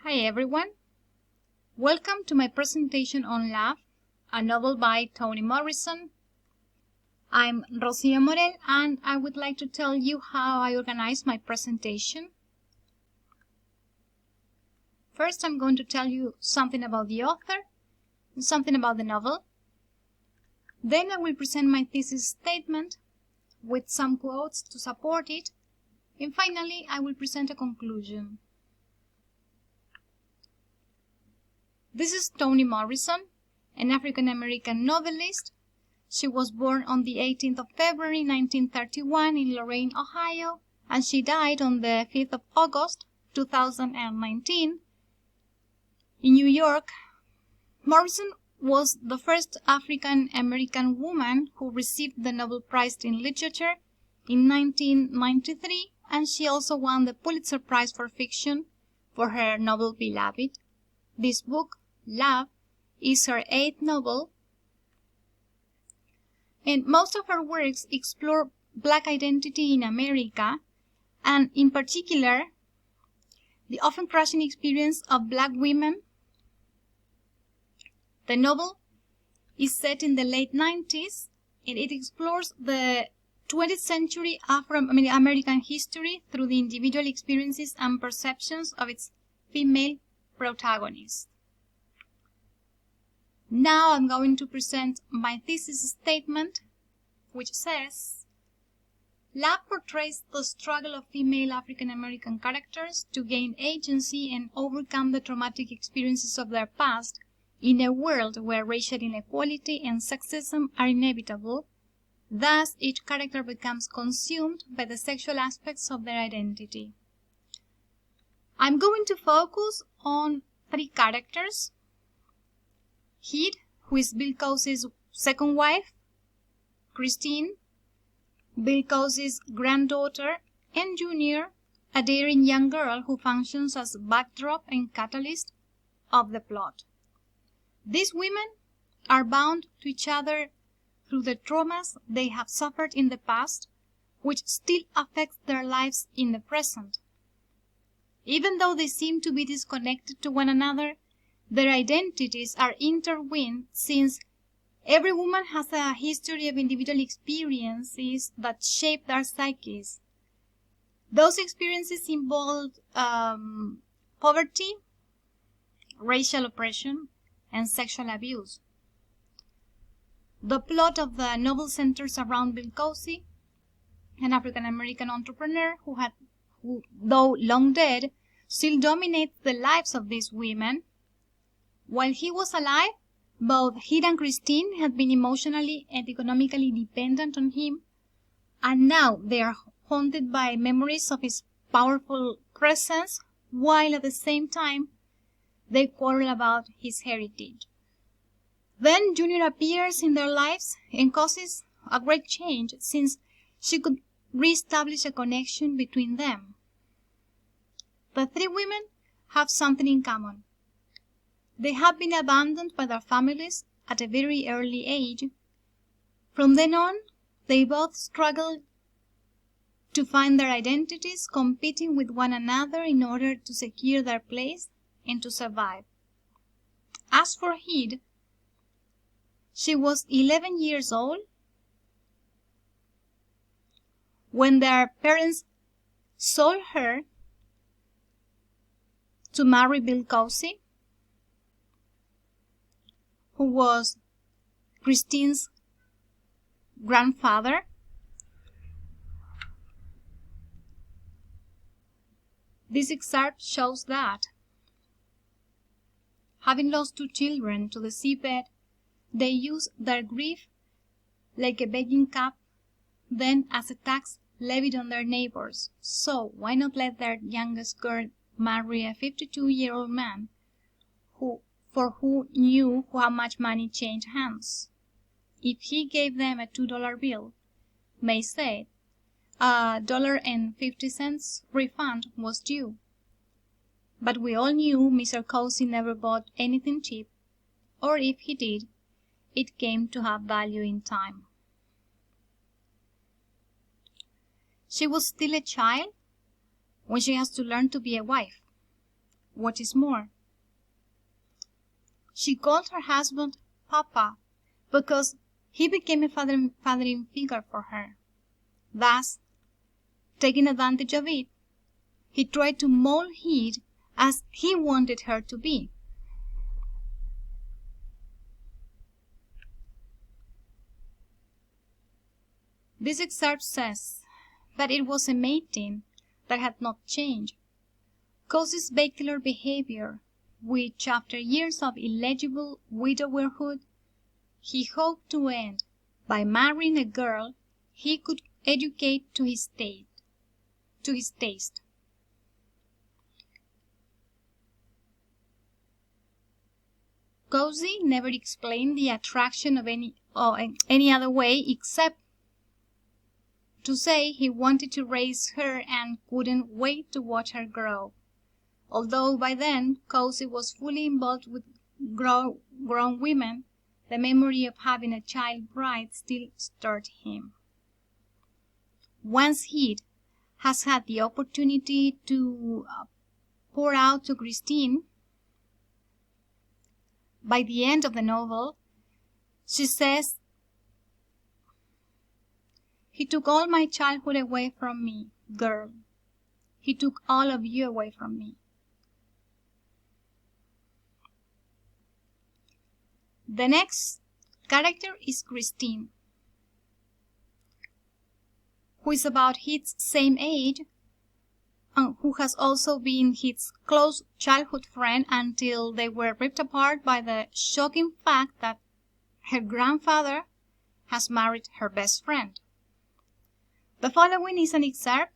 Hi everyone, welcome to my presentation on Love, a novel by Toni Morrison. I'm Rocio Morel and I would like to tell you how I organized my presentation. First, I'm going to tell you something about the author and something about the novel. Then I will present my thesis statement with some quotes to support it. And finally, I will present a conclusion. This is Toni Morrison, an African-American novelist. She was born on the 18th of February 1931 in Lorain, Ohio, and she died on the 5th of August 2019 in New York. Morrison was the first African-American woman who received the Nobel Prize in Literature in 1993, and she also won the Pulitzer Prize for Fiction for her novel Beloved. This book, Love, is her 8th novel, and most of her works explore Black identity in America, and in particular, the often crushing experience of Black women. The novel is set in the late 90s, and it explores the 20th century Afro-American history through the individual experiences and perceptions of its female protagonist. Now I'm going to present my thesis statement, which says, Love portrays the struggle of female African-American characters to gain agency and overcome the traumatic experiences of their past in a world where racial inequality and sexism are inevitable. Thus, each character becomes consumed by the sexual aspects of their identity. I'm going to focus on 3 characters. Heed, who is Bill Cosey's second wife, Christine, Bill Cosey's granddaughter, and Junior, a daring young girl who functions as backdrop and catalyst of the plot. These women are bound to each other through the traumas they have suffered in the past, which still affects their lives in the present. Even though they seem to be disconnected to one another, their identities are intertwined, since every woman has a history of individual experiences that shape their psyches. Those experiences involve poverty, racial oppression, and sexual abuse. The plot of the novel centers around Bill Cosey, an African-American entrepreneur who, though long dead, still dominates the lives of these women. While he was alive, both he and Christine had been emotionally and economically dependent on him, and now they are haunted by memories of his powerful presence, while at the same time they quarrel about his heritage. Then Junior appears in their lives and causes a great change, since she could re-establish a connection between them. The 3 women have something in common. They have been abandoned by their families at a very early age. From then on, they both struggle to find their identities, competing with one another in order to secure their place and to survive. As for Heed, she was 11 years old when their parents sold her to marry Bill Cosey, who was Christine's grandfather. This excerpt shows that, having lost 2 children to the seabed, they use their grief like a begging cup, then as a tax levied on their neighbors. So why not let their youngest girl marry a 52-year-old man who knew how much money changed hands? If he gave them a $2 bill, May said, $1.50 refund was due. But we all knew Mr. Cosey never bought anything cheap, or if he did, it came to have value in time. She was still a child when she has to learn to be a wife. What is more, she called her husband Papa because he became a fathering figure for her. Thus, taking advantage of it, he tried to mold it as he wanted her to be. This excerpt says that it was a mating that had not changed. Causes bachelor behavior, which after years of illegible widowerhood, he hoped to end by marrying a girl he could educate to his taste. Cozy never explained the attraction of any other way except to say he wanted to raise her and couldn't wait to watch her grow. Although by then Cozy was fully involved with grown women, the memory of having a child bride still stirred him. Once he has had the opportunity to pour out to Christine, by the end of the novel, she says, "He took all my childhood away from me, girl. He took all of you away from me." The next character is Christine, who is about his same age and who has also been his close childhood friend until they were ripped apart by the shocking fact that her grandfather has married her best friend. The following is an excerpt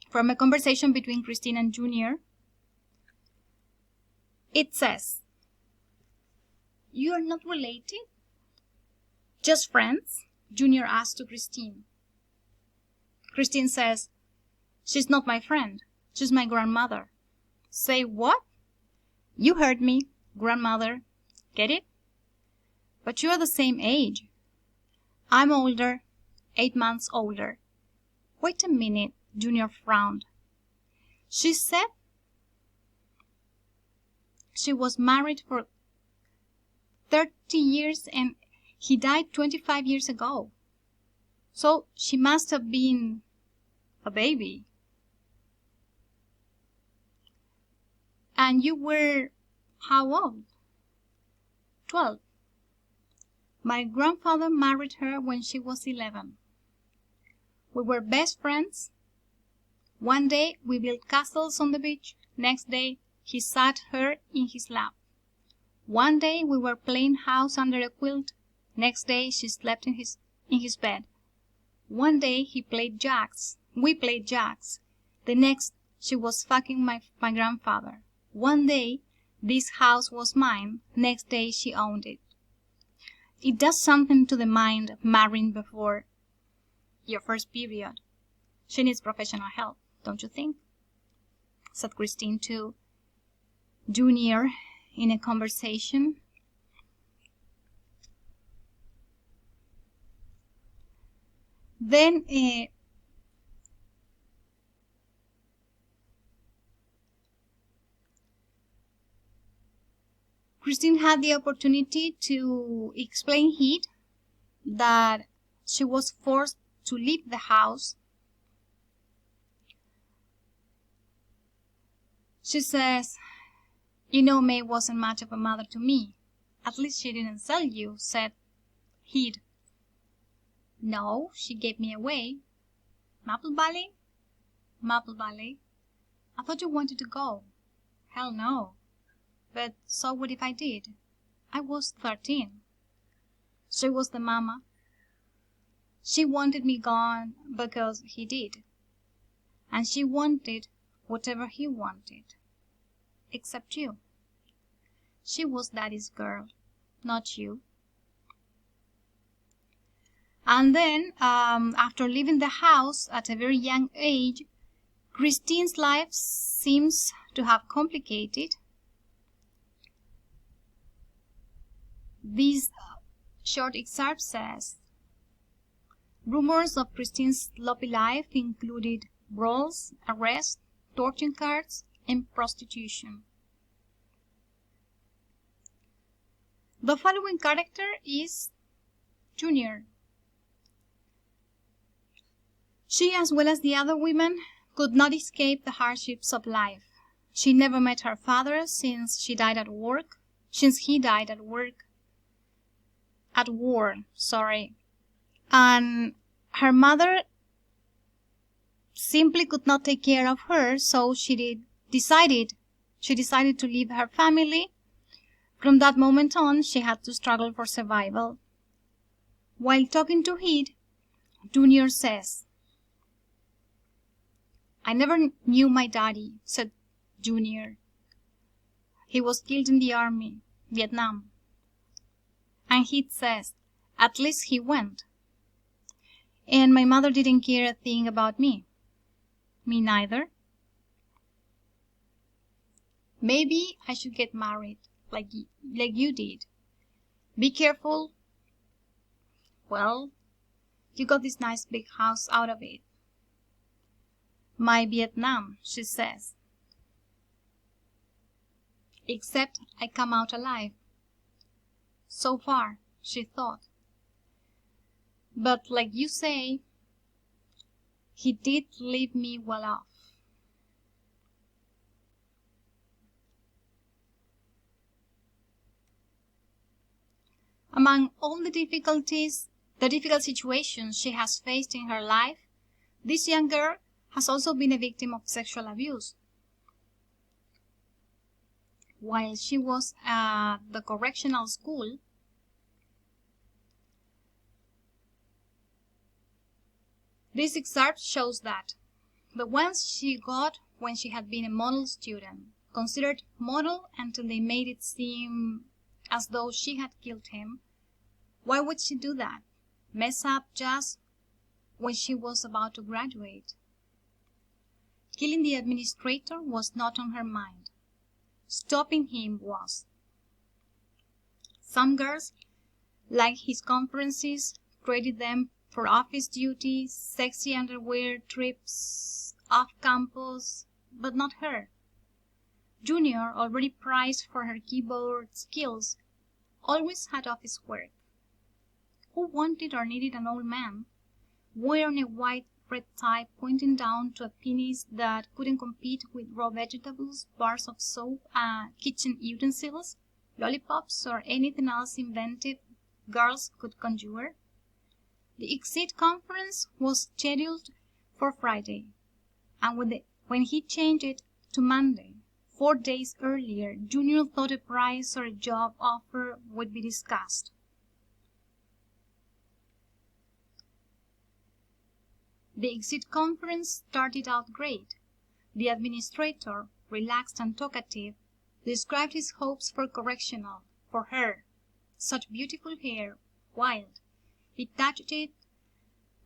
from a conversation between Christine and Junior. It says, "You are not related?" "Just friends?" Junior asked to Christine. Christine says, "She's not my friend. She's my grandmother." "Say what?" "You heard me. Grandmother. Get it? But you are the same age." "I'm older. 8 months older." "Wait a minute." Junior frowned. "She said she was married for 30 years and he died 25 years ago. So she must have been a baby." "And you were how old?" 12. "My grandfather married her when she was 11. We were best friends. One day we built castles on the beach. Next day he sat her in his lap. One day we were playing house under a quilt. Next day she slept in his bed. One day we played jacks. The next she was fucking my grandfather. One day this house was mine. Next day she owned it." It does something to the mind, marrying before your first period. "She needs professional help, don't you think?" said Christine to Junior in a conversation. Then Christine had the opportunity to explain it, that she was forced to leave the house. She says, "You know, May wasn't much of a mother to me." "At least she didn't sell you," said Heed. "No, she gave me away." "Maple Valley?" "Maple Valley." "I thought you wanted to go." "Hell no. But so what if I did? I was 13. She was the mama. She wanted me gone because he did. And she wanted whatever he wanted. Except you. She was Daddy's girl, not you." And then, after leaving the house at a very young age, Christine's life seems to have complicated. This short excerpt says, "Rumors of Christine's sloppy life included brawls, arrests, torture cards, and prostitution. The following character is Junior. She, as well as the other women, could not escape the hardships of life. She never met her father since he died at war, and her mother simply could not take care of her, so she decided to leave her family. From that moment on, she had to struggle for survival. While talking to Heat, Junior says, "I never knew my daddy," said Junior. "He was killed in the army, Vietnam." And Heat says, "At least he went. And my mother didn't care a thing about me." "Me neither. Maybe I should get married, like you did. Be careful. Well, you got this nice big house out of it." "My Vietnam," she says. "Except I come out alive." So far, she thought. "But like you say, he did leave me well off." Among all the difficult situations she has faced in her life, this young girl has also been a victim of sexual abuse. While she was at the correctional school, this excerpt shows that the ones she got when she had been a model student, considered model until they made it seem as though she had killed him. Why would she do that? Mess up just when she was about to graduate? Killing the administrator was not on her mind. Stopping him was. Some girls liked his conferences, traded them for office duties, sexy underwear, trips off campus, but not her. Junior, already prized for her keyboard skills, always had office work. Who wanted or needed an old man wearing a white red tie pointing down to a penis that couldn't compete with raw vegetables, bars of soap, kitchen utensils, lollipops, or anything else inventive girls could conjure? The exit conference was scheduled for Friday, and when he changed it to Monday, 4 days earlier, Junior thought a prize or a job offer would be discussed. The exit conference started out great. The administrator, relaxed and talkative, described his hopes for correctional, for her. Such beautiful hair, wild. He touched it,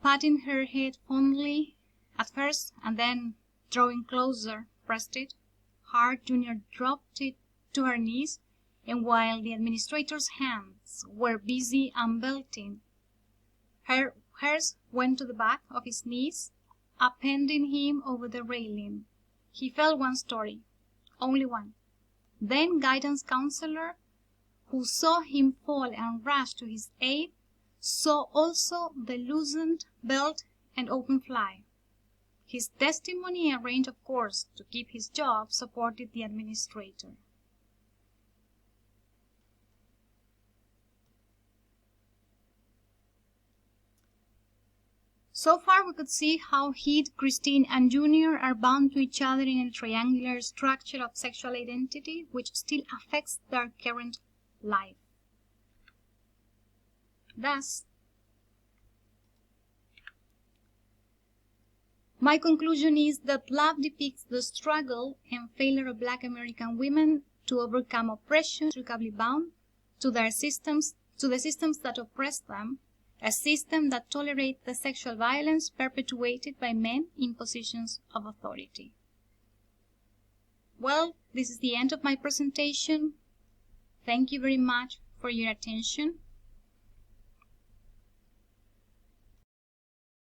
patting her head fondly at first, and then, drawing closer, pressed it. Hard, Junior dropped it to her knees, and while the administrator's hands were busy unbelting, hers went to the back of his knees, upending him over the railing. He felt one story, only one. Then guidance counselor, who saw him fall and rushed to his aid, saw also the loosened belt and open fly. His testimony, arranged of course to keep his job, supported the administrator. So far we could see how Heath, Christine, and Junior are bound to each other in a triangular structure of sexual identity which still affects their current life. Thus, my conclusion is that love depicts the struggle and failure of Black American women to overcome oppression, inextricably bound to the systems that oppress them, a system that tolerates the sexual violence perpetuated by men in positions of authority. Well, this is the end of my presentation. Thank you very much for your attention.